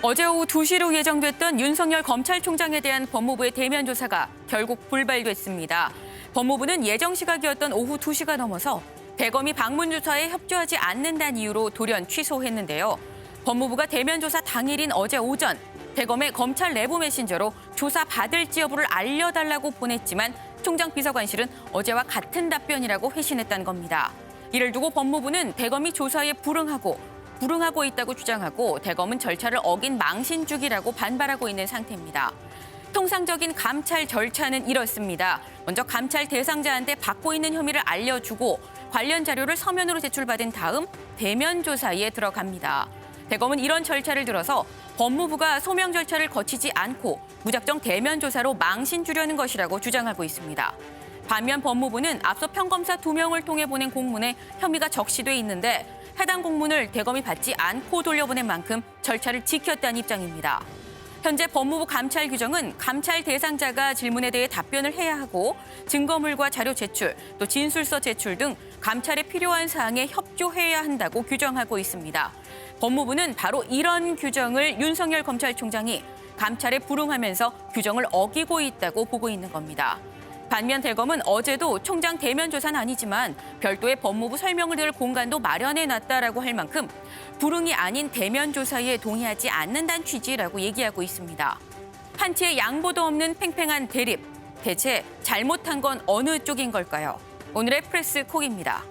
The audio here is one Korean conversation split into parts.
어제 오후 2시로 예정됐던 윤석열 검찰총장에 대한 법무부의 대면 조사가 결국 불발됐습니다. 법무부는 예정 시각이었던 오후 2시가 넘어서 대검이 방문 조사에 협조하지 않는다는 이유로 돌연 취소했는데요. 법무부가 대면 조사 당일인 어제 오전 대검에 검찰 내부 메신저로 조사 받을지 여부를 알려달라고 보냈지만 총장 비서관실은 어제와 같은 답변이라고 회신했다는 겁니다. 이를 두고 법무부는 대검이 조사에 불응하고 있다고 주장하고 대검은 절차를 어긴 망신주기라고 반발하고 있는 상태입니다. 통상적인 감찰 절차는 이렇습니다. 먼저 감찰 대상자한테 받고 있는 혐의를 알려주고 관련 자료를 서면으로 제출받은 다음 대면 조사에 들어갑니다. 대검은 이런 절차를 들어서 법무부가 소명 절차를 거치지 않고 무작정 대면 조사로 망신 주려는 것이라고 주장하고 있습니다. 반면 법무부는 앞서 평검사 2명을 통해 보낸 공문에 혐의가 적시돼 있는데 해당 공문을 대검이 받지 않고 돌려보낸 만큼 절차를 지켰다는 입장입니다. 현재 법무부 감찰 규정은 감찰 대상자가 질문에 대해 답변을 해야 하고 증거물과 자료 제출, 또 진술서 제출 등 감찰에 필요한 사항에 협조해야 한다고 규정하고 있습니다. 법무부는 바로 이런 규정을 윤석열 검찰총장이 감찰에 불응하면서 규정을 어기고 있다고 보고 있는 겁니다. 반면 대검은 어제도 총장 대면 조사는 아니지만 별도의 법무부 설명을 들을 공간도 마련해놨다라고 할 만큼 불응이 아닌 대면 조사에 동의하지 않는다는 취지라고 얘기하고 있습니다. 한치의 양보도 없는 팽팽한 대립. 대체 잘못한 건 어느 쪽인 걸까요? 오늘의 프레스콕입니다.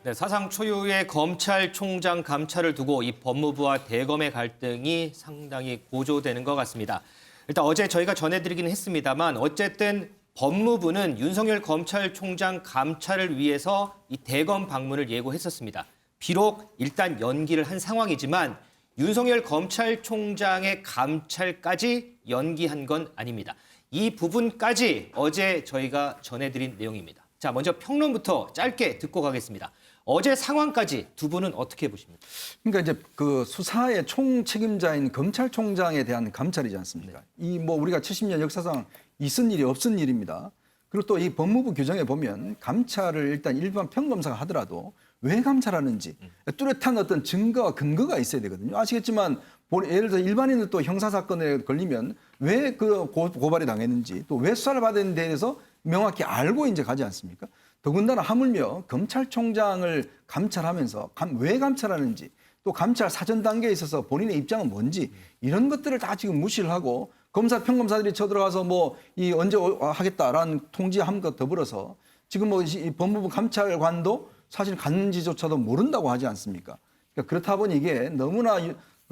네, 사상 초유의 검찰총장 감찰을 두고 이 법무부와 대검의 갈등이 상당히 고조되는 것 같습니다. 일단 어제 저희가 전해드리긴 했습니다만 어쨌든 법무부는 윤석열 검찰총장 감찰을 위해서 이 대검 방문을 예고했었습니다. 비록 일단 연기를 한 상황이지만 윤석열 검찰총장의 감찰까지 연기한 건 아닙니다. 이 부분까지 어제 저희가 전해드린 내용입니다. 자, 먼저 평론부터 짧게 듣고 가겠습니다. 어제 상황까지 두 분은 어떻게 보십니까? 그러니까 이제 그 수사의 총책임자인 검찰총장에 대한 감찰이지 않습니까? 이 뭐 우리가 70년 역사상 있은 일이 없은 일입니다. 그리고 또 이 법무부 규정에 보면 감찰을 일단 일반 평검사가 하더라도 왜 감찰하는지 뚜렷한 어떤 증거와 근거가 있어야 되거든요. 아시겠지만 예를 들어 일반인은 또 형사사건에 걸리면 왜 그 고발이 당했는지 또 왜 수사를 받았는데 대해서 명확히 알고 이제 가지 않습니까? 더군다나 하물며 검찰총장을 감찰하면서 왜 감찰하는지 또 감찰 사전 단계에 있어서 본인의 입장은 뭔지 이런 것들을 다 지금 무시를 하고 검사 평검사들이 쳐들어가서 뭐 이 언제 하겠다라는 통지함과 더불어서 지금 뭐 이 법무부 감찰관도 사실 갔는지조차도 모른다고 하지 않습니까? 그러니까 그렇다 보니 이게 너무나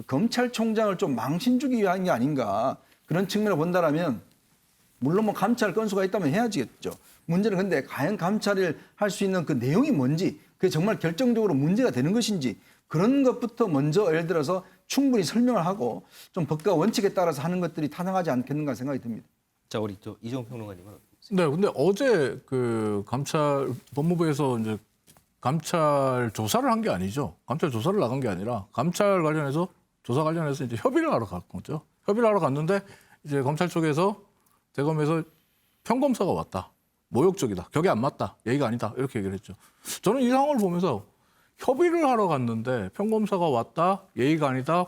검찰총장을 좀 망신 주기 위한 게 아닌가 그런 측면을 본다라면 물론 뭐 감찰 건수가 있다면 해야지겠죠. 문제는 근데 과연 감찰을 할 수 있는 그 내용이 뭔지 그게 정말 결정적으로 문제가 되는 것인지 그런 것부터 먼저 예를 들어서 충분히 설명을 하고 좀 법과 원칙에 따라서 하는 것들이 타당하지 않겠는가 생각이 듭니다. 자, 우리 또 이종훈 평론가님은 네, 근데 어제 그 법무부에서 이제 감찰 조사를 한 게 아니죠. 감찰 조사를 나간 게 아니라 감찰 관련해서 조사 관련해서 이제 협의를 하러 간 거죠. 협의를 하러 갔는데 이제 검찰 쪽에서 대검에서 평검사가 왔다. 모욕적이다. 격이 안 맞다. 예의가 아니다. 이렇게 얘기를 했죠. 저는 이 상황을 보면서 협의를 하러 갔는데 평검사가 왔다. 예의가 아니다.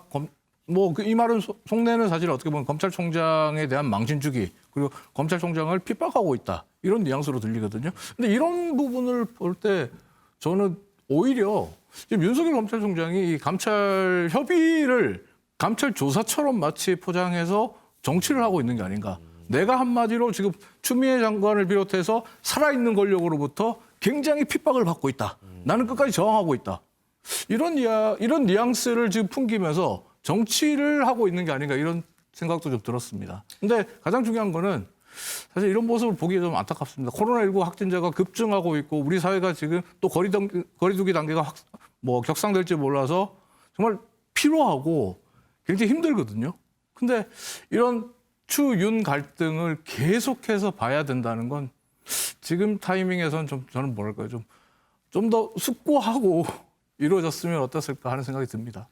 이 말은 속내는 사실 어떻게 보면 검찰총장에 대한 망신주기 그리고 검찰총장을 핍박하고 있다. 이런 뉘앙스로 들리거든요. 근데 이런 부분을 볼 때 저는 오히려 지금 윤석열 검찰총장이 이 감찰 협의를 감찰 조사처럼 마치 포장해서 정치를 하고 있는 게 아닌가. 내가 한마디로 지금 추미애 장관을 비롯해서 살아있는 권력으로부터 굉장히 핍박을 받고 있다. 나는 끝까지 저항하고 있다. 이런 뉘앙스를 지금 풍기면서 정치를 하고 있는 게 아닌가 이런 생각도 좀 들었습니다. 근데 가장 중요한 거는 사실 이런 모습을 보기 좀 안타깝습니다. 코로나19 확진자가 급증하고 있고 우리 사회가 지금 또 거리두기 단계가 격상될지 몰라서 정말 피로하고 굉장히 힘들거든요. 근데 이런 추윤 갈등을 계속해서 봐야 된다는 건 지금 타이밍에선 저는 뭐랄까요 좀 더 숙고하고 이루어졌으면 어땠을까 하는 생각이 듭니다.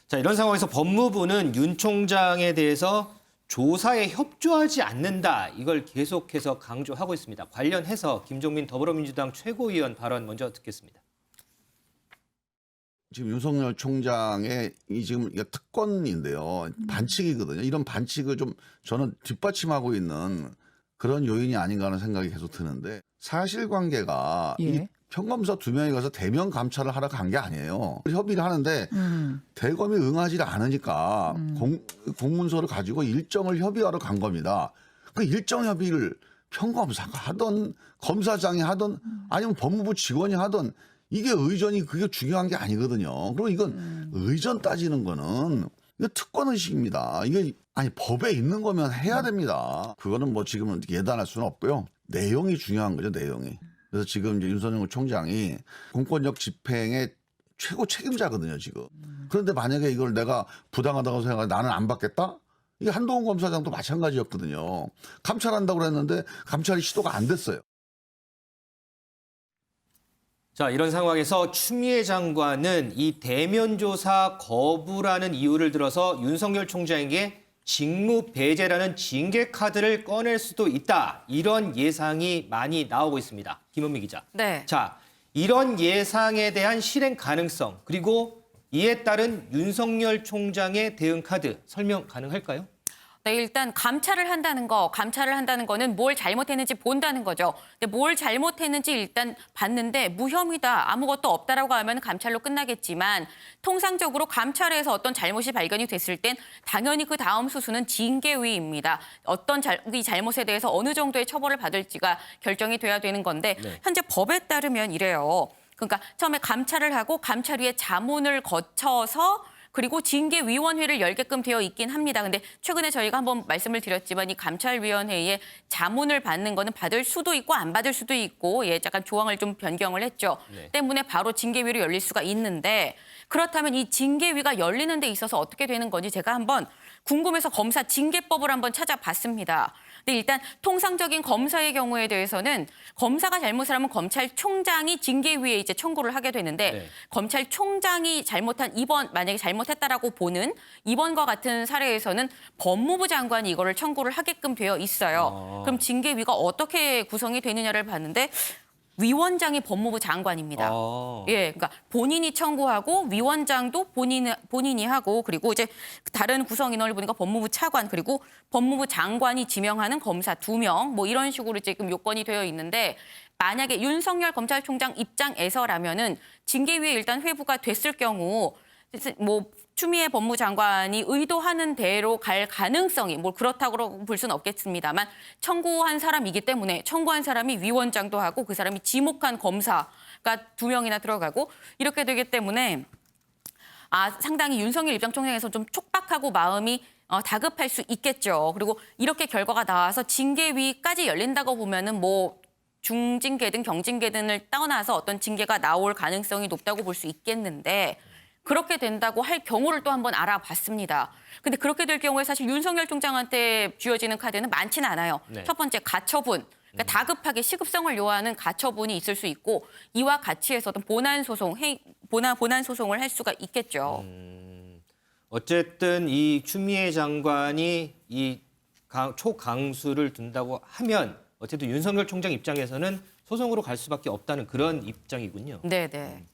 자, 이런 상황에서 법무부는 윤 총장에 대해서 조사에 협조하지 않는다. 이걸 계속해서 강조하고 있습니다. 관련해서 김종민 더불어민주당 최고위원 발언 먼저 듣겠습니다. 지금 윤석열 총장의 이 지금 이게 특권인데요. 반칙이거든요. 이런 반칙을 좀 저는 뒷받침하고 있는 그런 요인이 아닌가 하는 생각이 계속 드는데 사실관계가 예. 이 평검사 2명이 가서 대면 감찰을 하러 간 게 아니에요. 협의를 하는데 대검이 응하지 않으니까 공문서를 가지고 일정을 협의하러 간 겁니다. 그 일정 협의를 평검사가 하던 검사장이 하던 아니면 법무부 직원이 하던 이게 의전이 그게 중요한 게 아니거든요. 그리고 이건 의전 따지는 거는 이거 특권의식입니다. 이게 아니 법에 있는 거면 해야 됩니다. 그거는 뭐 지금은 예단할 수는 없고요. 내용이 중요한 거죠, 내용이. 그래서 지금 이제 윤석열 총장이 공권력 집행의 최고 책임자거든요, 지금. 그런데 만약에 이걸 내가 부당하다고 생각하면 나는 안 받겠다? 이게 한동훈 검사장도 마찬가지였거든요. 감찰한다고 그랬는데 감찰이 시도가 안 됐어요. 자, 이런 상황에서 추미애 장관은 이 대면 조사 거부라는 이유를 들어서 윤석열 총장에게 직무 배제라는 징계 카드를 꺼낼 수도 있다. 이런 예상이 많이 나오고 있습니다. 김은미 기자. 네. 자, 이런 예상에 대한 실행 가능성 그리고 이에 따른 윤석열 총장의 대응 카드 설명 가능할까요? 네, 일단 감찰을 한다는 거는 뭘 잘못했는지 본다는 거죠. 근데 뭘 잘못했는지 일단 봤는데 무혐의다, 아무것도 없다라고 하면 감찰로 끝나겠지만 통상적으로 감찰에서 어떤 잘못이 발견이 됐을 땐 당연히 그 다음 수순은 징계위입니다. 어떤 이 잘못에 대해서 어느 정도의 처벌을 받을지가 결정이 돼야 되는 건데 네. 현재 법에 따르면 이래요. 그러니까 처음에 감찰을 하고 감찰위의 자문을 거쳐서 그리고 징계위원회를 열게끔 되어 있긴 합니다. 근데 최근에 저희가 한번 말씀을 드렸지만 이 감찰위원회에 자문을 받는 거는 받을 수도 있고 안 받을 수도 있고 약간 조항을 좀 변경을 했죠. 네. 때문에 바로 징계위로 열릴 수가 있는데 그렇다면 이 징계위가 열리는 데 있어서 어떻게 되는 건지 제가 한번 궁금해서 검사 징계법을 한번 찾아봤습니다. 근데 일단 통상적인 검사의 경우에 대해서는 검사가 잘못을 하면 검찰총장이 징계위에 이제 청구를 하게 되는데 네. 검찰총장이 만약에 잘못했다라고 보는 이번과 같은 사례에서는 법무부 장관이 이거를 청구를 하게끔 되어 있어요. 그럼 징계위가 어떻게 구성이 되느냐를 봤는데 위원장이 법무부 장관입니다. 예, 그러니까 본인이 청구하고 위원장도 본인이 하고 그리고 이제 다른 구성 인원을 보니까 법무부 차관 그리고 법무부 장관이 지명하는 검사 2명 뭐 이런 식으로 지금 요건이 되어 있는데 만약에 윤석열 검찰총장 입장에서라면은 징계위에 일단 회부가 됐을 경우 뭐 추미애 법무장관이 의도하는 대로 갈 가능성이 뭐 그렇다고 볼 수는 없겠습니다만 청구한 사람이기 때문에 청구한 사람이 위원장도 하고 그 사람이 지목한 검사가 2명이나 들어가고 이렇게 되기 때문에 상당히 윤석열 입장총장에서 좀 촉박하고 마음이 다급할 수 있겠죠. 그리고 이렇게 결과가 나와서 징계위까지 열린다고 보면은 뭐 중징계든 경징계든을 떠나서 어떤 징계가 나올 가능성이 높다고 볼 수 있겠는데 그렇게 된다고 할 경우를 또 한번 알아봤습니다. 근데 그렇게 될 경우에 사실 윤석열 총장한테 쥐어지는 카드는 많지는 않아요. 네. 첫 번째 가처분. 그러니까 다급하게 시급성을 요하는 가처분이 있을 수 있고 이와 같이 해서 어떤 본안 소송을 할 수가 있겠죠. 어쨌든 이 추미애 장관이 이 초강수를 둔다고 하면 어쨌든 윤석열 총장 입장에서는 소송으로 갈 수밖에 없다는 그런 입장이군요. 네네.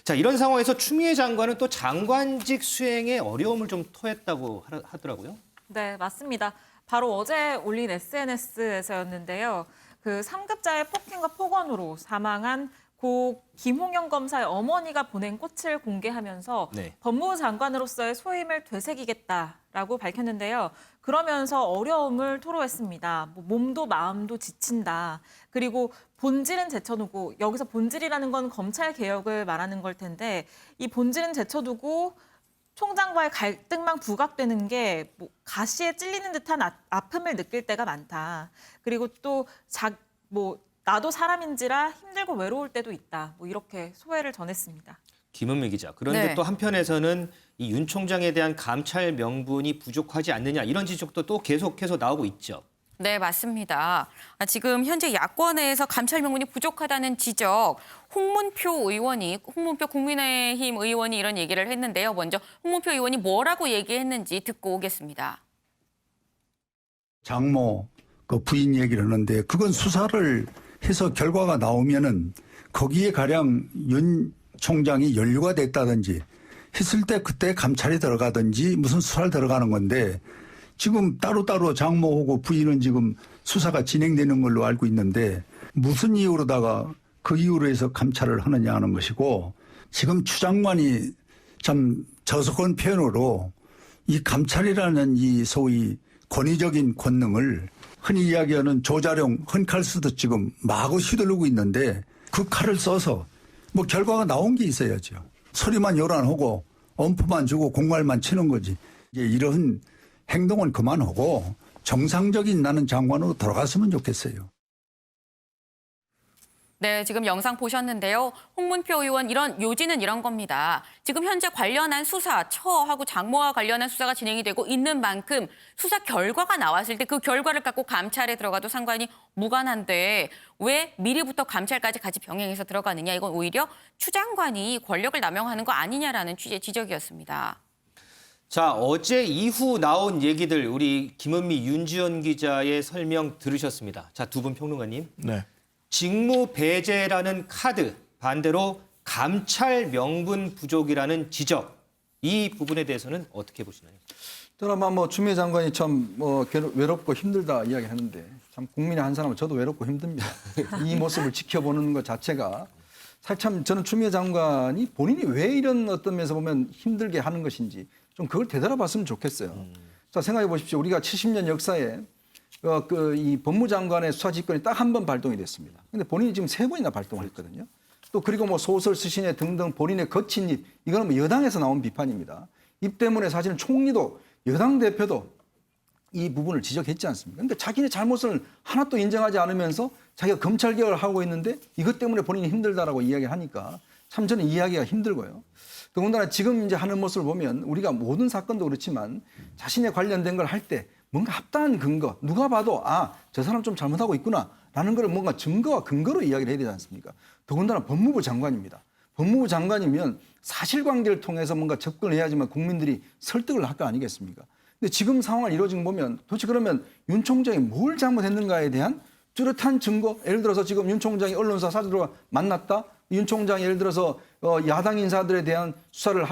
자, 이런 상황에서 추미애 장관은 또 장관직 수행에 어려움을 좀 토했다고 하더라고요. 네, 맞습니다. 바로 어제 올린 SNS에서였는데요. 그 3급자의 폭행과 폭언으로 사망한 고 김홍영 검사의 어머니가 보낸 꽃을 공개하면서 네. 법무부 장관으로서의 소임을 되새기겠다라고 밝혔는데요. 그러면서 어려움을 토로했습니다. 몸도 마음도 지친다. 그리고 본질은 제쳐두고 여기서 본질이라는 건 검찰 개혁을 말하는 걸 텐데 이 본질은 제쳐두고 총장과의 갈등만 부각되는 게 뭐 가시에 찔리는 듯한 아픔을 느낄 때가 많다. 그리고 또 나도 사람인지라 힘들고 외로울 때도 있다. 뭐 이렇게 소회를 전했습니다. 김은미 기자. 그런데 네. 또 한편에서는 이 윤 총장에 대한 감찰 명분이 부족하지 않느냐 이런 지적도 또 계속해서 나오고 있죠. 네, 맞습니다. 지금 현재 야권에서 감찰 명분이 부족하다는 지적, 홍문표 국민의힘 의원이 이런 얘기를 했는데요. 먼저 홍문표 의원이 뭐라고 얘기했는지 듣고 오겠습니다. 장모 그 부인 얘기를 하는데 그건 수사를 해서 결과가 나오면은 거기에 가령 윤 총장이 연루가 됐다든지 했을 때 그때 감찰이 들어가든지 무슨 수사를 들어가는 건데 지금 따로따로 장모하고 부인은 지금 수사가 진행되는 걸로 알고 있는데 무슨 이유로다가 그 이유로 해서 감찰을 하느냐 하는 것이고 지금 추 장관이 참 저속한 표현으로 이 감찰이라는 이 소위 권위적인 권능을 흔히 이야기하는 조자룡 헌칼 쓰듯 지금 마구 휘두르고 있는데 그 칼을 써서 뭐 결과가 나온 게 있어야죠. 소리만 요란하고 엄포만 주고 공갈만 치는 거지. 이제 이런 행동은 그만하고 정상적인 나는 장관으로 돌아갔으면 좋겠어요. 네, 지금 영상 보셨는데요. 홍문표 의원 요지는 이런 겁니다. 지금 현재 관련한 수사, 처하고 장모와 관련한 수사가 진행이 되고 있는 만큼 수사 결과가 나왔을 때 그 결과를 갖고 감찰에 들어가도 상관이 무관한데 왜 미리부터 감찰까지 같이 병행해서 들어가느냐. 이건 오히려 추 장관이 권력을 남용하는 거 아니냐라는 취지의 지적이었습니다. 자, 어제 이후 나온 얘기들 우리 김은미, 윤지연 기자의 설명 들으셨습니다. 자, 두 분 평론가님. 네. 직무 배제라는 카드, 반대로 감찰 명분 부족이라는 지적. 이 부분에 대해서는 어떻게 보시나요? 저는 아마 뭐 추미애 장관이 참 외롭고 힘들다 이야기하는데 참 국민의 한 사람은 저도 외롭고 힘듭니다. 이 모습을 지켜보는 것 자체가 사실 참 저는 추미애 장관이 본인이 왜 이런 어떤 면에서 보면 힘들게 하는 것인지 좀 그걸 되돌아봤으면 좋겠어요. 자, 생각해 보십시오. 우리가 70년 역사에 이 법무장관의 수사 직권이 딱 한 번 발동이 됐습니다. 근데 본인이 지금 3번이나 발동을 했거든요. 또 그리고 뭐 소설 쓰시네 등등 본인의 거친 입, 이거는 뭐 여당에서 나온 비판입니다. 입 때문에 사실은 총리도 여당 대표도 이 부분을 지적했지 않습니까? 근데 자기네 잘못을 하나도 인정하지 않으면서 자기가 검찰 개혁을 하고 있는데 이것 때문에 본인이 힘들다라고 이야기하니까 참 저는 이해하기가 힘들고요. 더군다나 지금 이제 하는 모습을 보면 우리가 모든 사건도 그렇지만 자신에 관련된 걸 할 때 뭔가 합당한 근거, 누가 봐도 저 사람 좀 잘못하고 있구나라는 걸 뭔가 증거와 근거로 이야기를 해야 되지 않습니까? 더군다나 법무부 장관입니다. 법무부 장관이면 사실관계를 통해서 뭔가 접근을 해야지만 국민들이 설득을 할 거 아니겠습니까? 근데 지금 상황을 이루어진 거 보면 도대체 그러면 윤 총장이 뭘 잘못했는가에 대한 뚜렷한 증거, 예를 들어서 지금 윤 총장이 언론사 사들과 만났다? 윤 총장이 예를 들어서 야당 인사들에 대한 수사를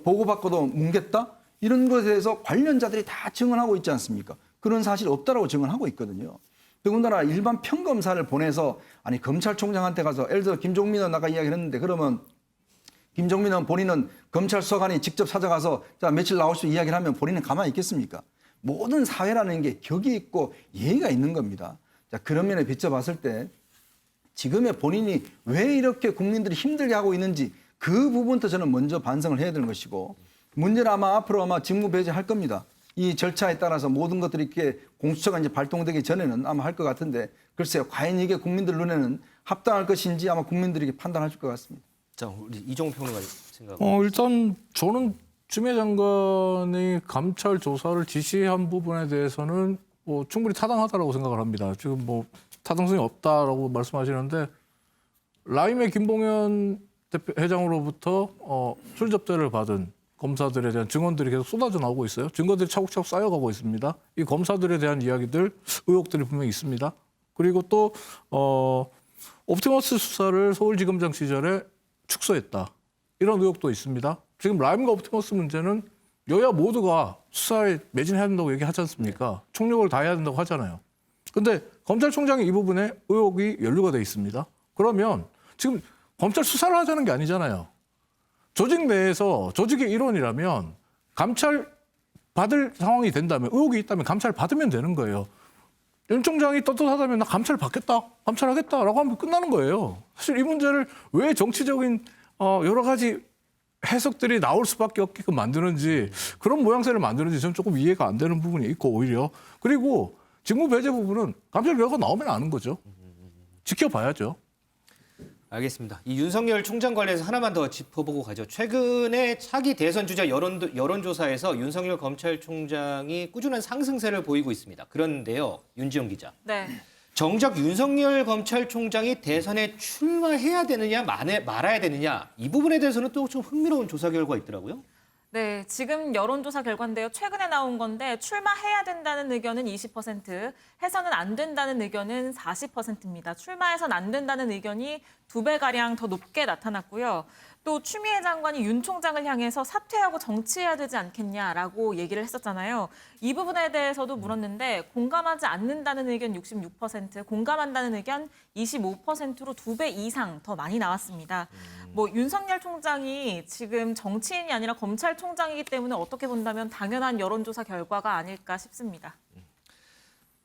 보고받고도 뭉갰다? 이런 것에 대해서 관련자들이 다 증언하고 있지 않습니까? 그런 사실이 없다라고 증언하고 있거든요. 더군다나 일반 평검사를 보내서 아니 검찰총장한테 가서 예를 들어 김종민은 아까 이야기를 했는데 그러면 김종민은 본인은 검찰 수사관이 직접 찾아가서 자 며칠 나오시오 이야기를 하면 본인은 가만히 있겠습니까? 모든 사회라는 게 격이 있고 예의가 있는 겁니다. 자 그런 면에 비춰봤을 때 지금의 본인이 왜 이렇게 국민들이 힘들게 하고 있는지 그 부분부터 저는 먼저 반성을 해야 되는 것이고 문제는 앞으로 직무 배제할 겁니다. 이 절차에 따라서 모든 것들이 이렇게 공수처가 이제 발동되기 전에는 아마 할 것 같은데 글쎄요. 과연 이게 국민들 눈에는 합당할 것인지 아마 국민들이 판단하실 것 같습니다. 자, 우리 이종욱 평론가 생각. 일단 저는 추미애 장관이 감찰 조사를 지시한 부분에 대해서는 충분히 타당하다고 생각을 합니다. 지금 타당성이 없다라고 말씀하시는데 라임의 김봉현 회장으로부터 출접대를 받은 검사들에 대한 증언들이 계속 쏟아져 나오고 있어요. 증거들이 차곡차곡 쌓여가고 있습니다. 이 검사들에 대한 이야기들, 의혹들이 분명히 있습니다. 그리고 또 옵티머스 수사를 서울지검장 시절에 축소했다. 이런 의혹도 있습니다. 지금 라임과 옵티머스 문제는 여야 모두가 수사에 매진해야 된다고 얘기하지 않습니까? 총력을 다해야 된다고 하잖아요. 근데 검찰총장이 이 부분에 의혹이 연루가 돼 있습니다. 그러면 지금 검찰 수사를 하자는 게 아니잖아요. 조직 내에서 조직의 일원이라면 감찰 받을 상황이 된다면 의혹이 있다면 감찰 받으면 되는 거예요. 윤 총장이 떳떳하다면 나 감찰 받겠다, 감찰하겠다라고 하면 끝나는 거예요. 사실 이 문제를 왜 정치적인 여러 가지 해석들이 나올 수밖에 없게끔 만드는지 그런 모양새를 만드는지 저는 조금 이해가 안 되는 부분이 있고 오히려 그리고 직무 배제 부분은 감찰 결과가 나오면 아는 거죠. 지켜봐야죠. 알겠습니다. 이 윤석열 총장 관련해서 하나만 더 짚어보고 가죠. 최근에 차기 대선 주자 여론조사에서 윤석열 검찰총장이 꾸준한 상승세를 보이고 있습니다. 그런데요, 윤지영 기자. 네. 정작 윤석열 검찰총장이 대선에 출마해야 되느냐 말아야 되느냐 이 부분에 대해서는 또 좀 흥미로운 조사 결과가 있더라고요. 네, 지금 여론조사 결과인데요. 최근에 나온 건데 출마해야 된다는 의견은 20%, 해서는 안 된다는 의견은 40%입니다. 출마해서는 안 된다는 의견이 2배가량 더 높게 나타났고요. 또 추미애 장관이 윤 총장을 향해서 사퇴하고 정치해야 되지 않겠냐라고 얘기를 했었잖아요. 이 부분에 대해서도 물었는데 공감하지 않는다는 의견 66%, 공감한다는 의견 25%로 2배 이상 더 많이 나왔습니다. 뭐 윤석열 총장이 지금 정치인이 아니라 검찰총장이기 때문에 어떻게 본다면 당연한 여론조사 결과가 아닐까 싶습니다.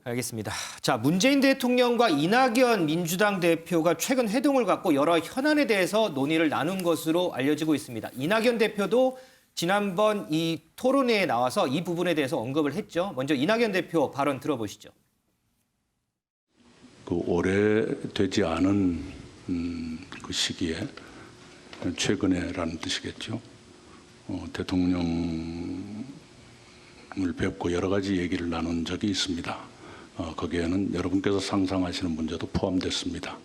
알겠습니다. 자, 문재인 대통령과 이낙연 민주당 대표가 최근 회동을 갖고 여러 현안에 대해서 논의를 나눈 것으로 알려지고 있습니다. 이낙연 대표도 지난번 이 토론회에 나와서 이 부분에 대해서 언급을 했죠. 먼저 이낙연 대표 발언 들어보시죠. 그 오래되지 않은 그 시기에 최근에라는 뜻이겠죠. 대통령을 뵙고 여러 가지 얘기를 나눈 적이 있습니다. 거기에는 여러분께서 상상하시는 문제도 포함됐습니다.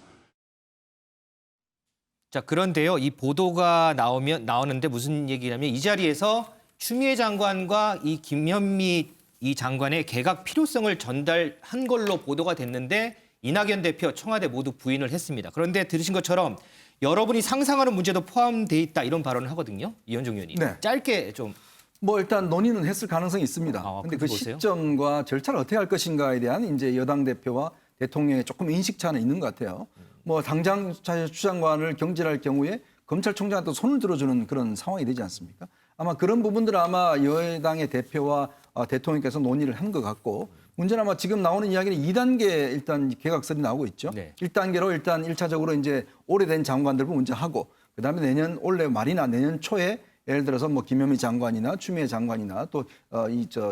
자, 그런데요, 이 보도가 나오는데 무슨 얘기냐면 이 자리에서 추미애 장관과 이 김현미 이 장관의 개각 필요성을 전달한 걸로 보도가 됐는데 이낙연 대표, 청와대 모두 부인을 했습니다. 그런데 들으신 것처럼 여러분이 상상하는 문제도 포함돼 있다 이런 발언을 하거든요. 이현종 의원이. 네. 짧게 좀. 뭐 일단 논의는 했을 가능성이 있습니다. 그런데 그 보세요. 시점과 절차를 어떻게 할 것인가에 대한 이제 여당 대표와 대통령의 조금 인식 차는 있는 것 같아요. 뭐 당장 추 장관을 경질할 경우에 검찰총장한테 손을 들어주는 그런 상황이 되지 않습니까? 아마 그런 부분들은 아마 여당의 대표와 대통령께서 논의를 한 것 같고 문제는 아마 지금 나오는 이야기는 2단계 일단 개각설이 나오고 있죠. 네. 1단계로 일단 1차적으로 이제 오래된 장관들 먼저 하고 그다음에 내년 올해 말이나 내년 초에 예를 들어서 뭐 김현미 장관이나 추미애 장관이나 또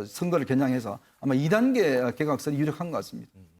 선거를 겨냥해서 아마 2단계 개각설이 유력한 것 같습니다.